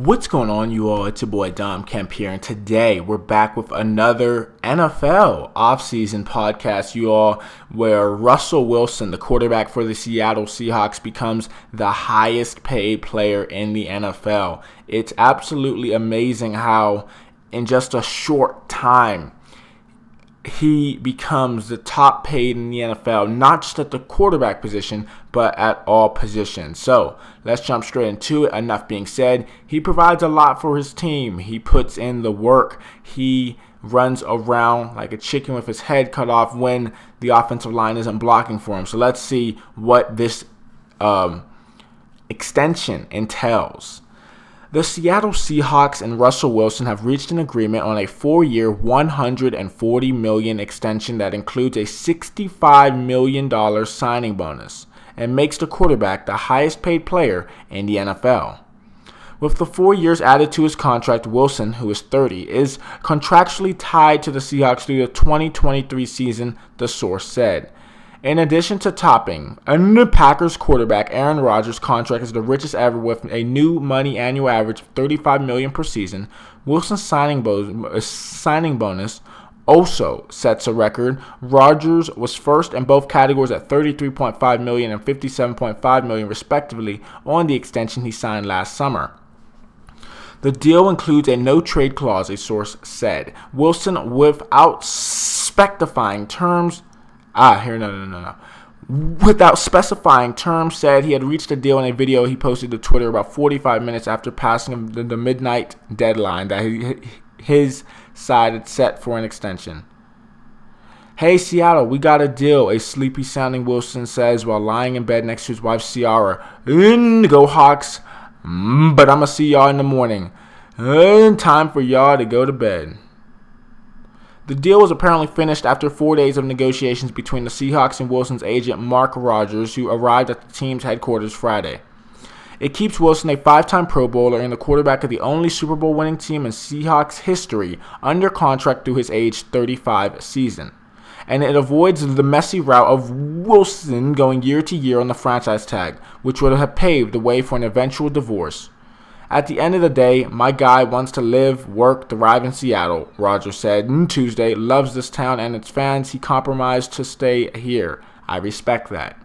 What's going on, you all? It's your boy Dom Kemp here, and today we're back with another NFL offseason podcast, you all, where Russell Wilson, the quarterback for the Seattle Seahawks, becomes the highest paid player in the NFL. It's absolutely amazing how in just a short time he becomes the top paid in the NFL, not just at the quarterback position, but at all positions. So let's jump straight into it. Enough being said, he provides a lot for his team. He puts in the work. He runs around like a chicken with his head cut off when the offensive line isn't blocking for him. So let's see what this extension entails. The Seattle Seahawks and Russell Wilson have reached an agreement on a 4-year, $140 million extension that includes a $65 million signing bonus and makes the quarterback the highest paid player in the NFL. With the 4 years added to his contract, Wilson, who is 30, is contractually tied to the Seahawks through the 2023 season, the source said. In addition to topping the Packers quarterback Aaron Rodgers' contract is the richest ever with a new money annual average of $35 million per season, Wilson's signing bonus also sets a record. Rodgers was first in both categories at $33.5 million and $57.5 million respectively on the extension he signed last summer. The deal includes a no-trade clause, a source said. Wilson, without specifying terms, Without specifying terms, said he had reached a deal in a video he posted to Twitter about 45 minutes after passing the midnight deadline that his side had set for an extension. "Hey, Seattle, we got a deal," a sleepy-sounding Wilson says while lying in bed next to his wife, Ciara. "Go Hawks, but I'ma see y'all in the morning. Time for y'all to go to bed." The deal was apparently finished after 4 days of negotiations between the Seahawks and Wilson's agent Mark Rodgers, who arrived at the team's headquarters Friday. It keeps Wilson, a 5-time Pro Bowler and the quarterback of the only Super Bowl winning team in Seahawks history, under contract through his age 35 season. And it avoids the messy route of Wilson going year to year on the franchise tag, which would have paved the way for an eventual divorce. "At the end of the day, my guy wants to live, work, thrive in Seattle," Rodgers said Tuesday. "Loves this town and its fans. He compromised to stay here. I respect that."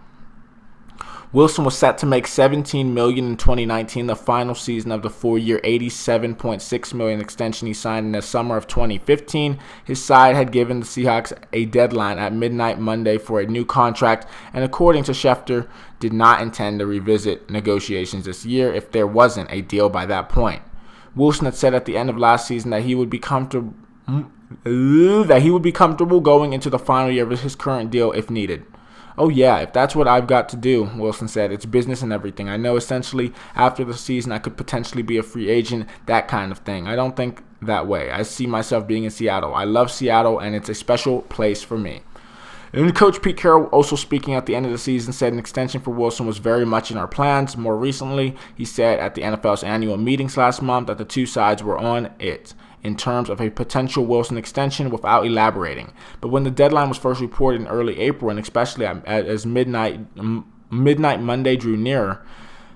Wilson was set to make $17 million in 2019, the final season of the 4-year, $87.6 million extension he signed in the summer of 2015. His side had given the Seahawks a deadline at midnight Monday for a new contract, and according to Schefter, did not intend to revisit negotiations this year if there wasn't a deal by that point. Wilson had said at the end of last season that he would be comfortable going into the final year of his current deal if needed. "Oh yeah, if that's what I've got to do," Wilson said. "It's business and everything. I know essentially after the season I could potentially be a free agent, that kind of thing. I don't think that way. I see myself being in Seattle. I love Seattle and it's a special place for me." And Coach Pete Carroll, also speaking at the end of the season, said an extension for Wilson was very much in our plans. More recently, he said at the NFL's annual meetings last month that the two sides were on it in terms of a potential Wilson extension without elaborating. But when the deadline was first reported in early April, and especially as midnight Monday drew nearer,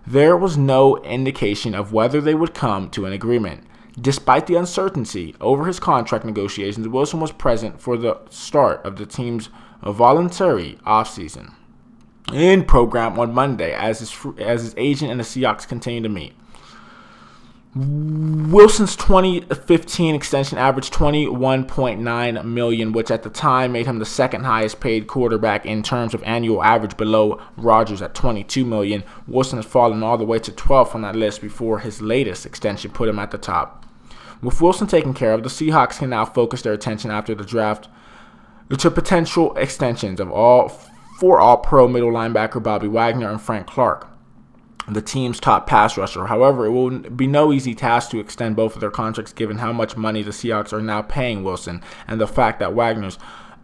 there was no indication of whether they would come to an agreement. Despite the uncertainty over his contract negotiations, Wilson was present for the start of the team's voluntary offseason in program on Monday as his agent and the Seahawks continue to meet. Wilson's 2015 extension averaged $21.9 million, which at the time made him the second highest paid quarterback in terms of annual average, below Rodgers at $22 million. Wilson has fallen all the way to 12th on that list before his latest extension put him at the top. With Wilson taken care of, the Seahawks can now focus their attention after the draft to potential extensions of all-pro middle linebacker Bobby Wagner and Frank Clark, the team's top pass rusher. However, it will be no easy task to extend both of their contracts given how much money the Seahawks are now paying Wilson and the fact that Wagner's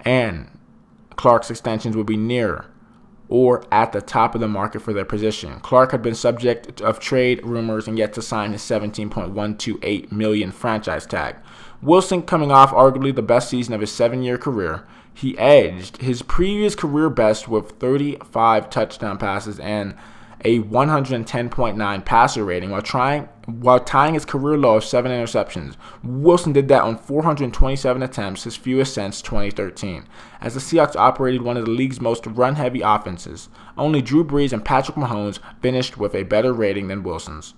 and Clark's extensions will be near or at the top of the market for their position. Clark had been subject of trade rumors and yet to sign his $17.128 million franchise tag. Wilson, coming off arguably the best season of his 7-year career, he edged his previous career best with 35 touchdown passes and a 110.9 passer rating while tying his career low of 7 interceptions. Wilson did that on 427 attempts, his fewest since 2013, as the Seahawks operated one of the league's most run-heavy offenses. Only Drew Brees and Patrick Mahomes finished with a better rating than Wilson's,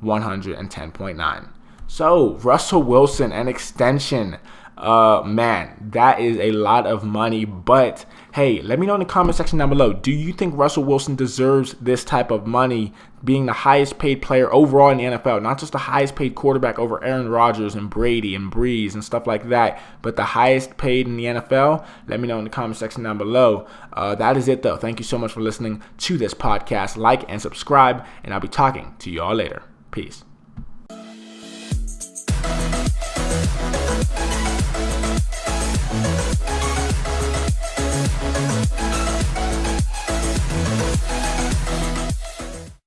110.9. So, Russell Wilson, an extension. Man, that is a lot of money. But, hey, let me know in the comment section down below. Do you think Russell Wilson deserves this type of money, being the highest paid player overall in the NFL? Not just the highest paid quarterback over Aaron Rodgers and Brady and Breeze and stuff like that, but the highest paid in the NFL? Let me know in the comment section down below. That is it, though. Thank you so much for listening to this podcast. Like and subscribe, and I'll be talking to you all later. Peace.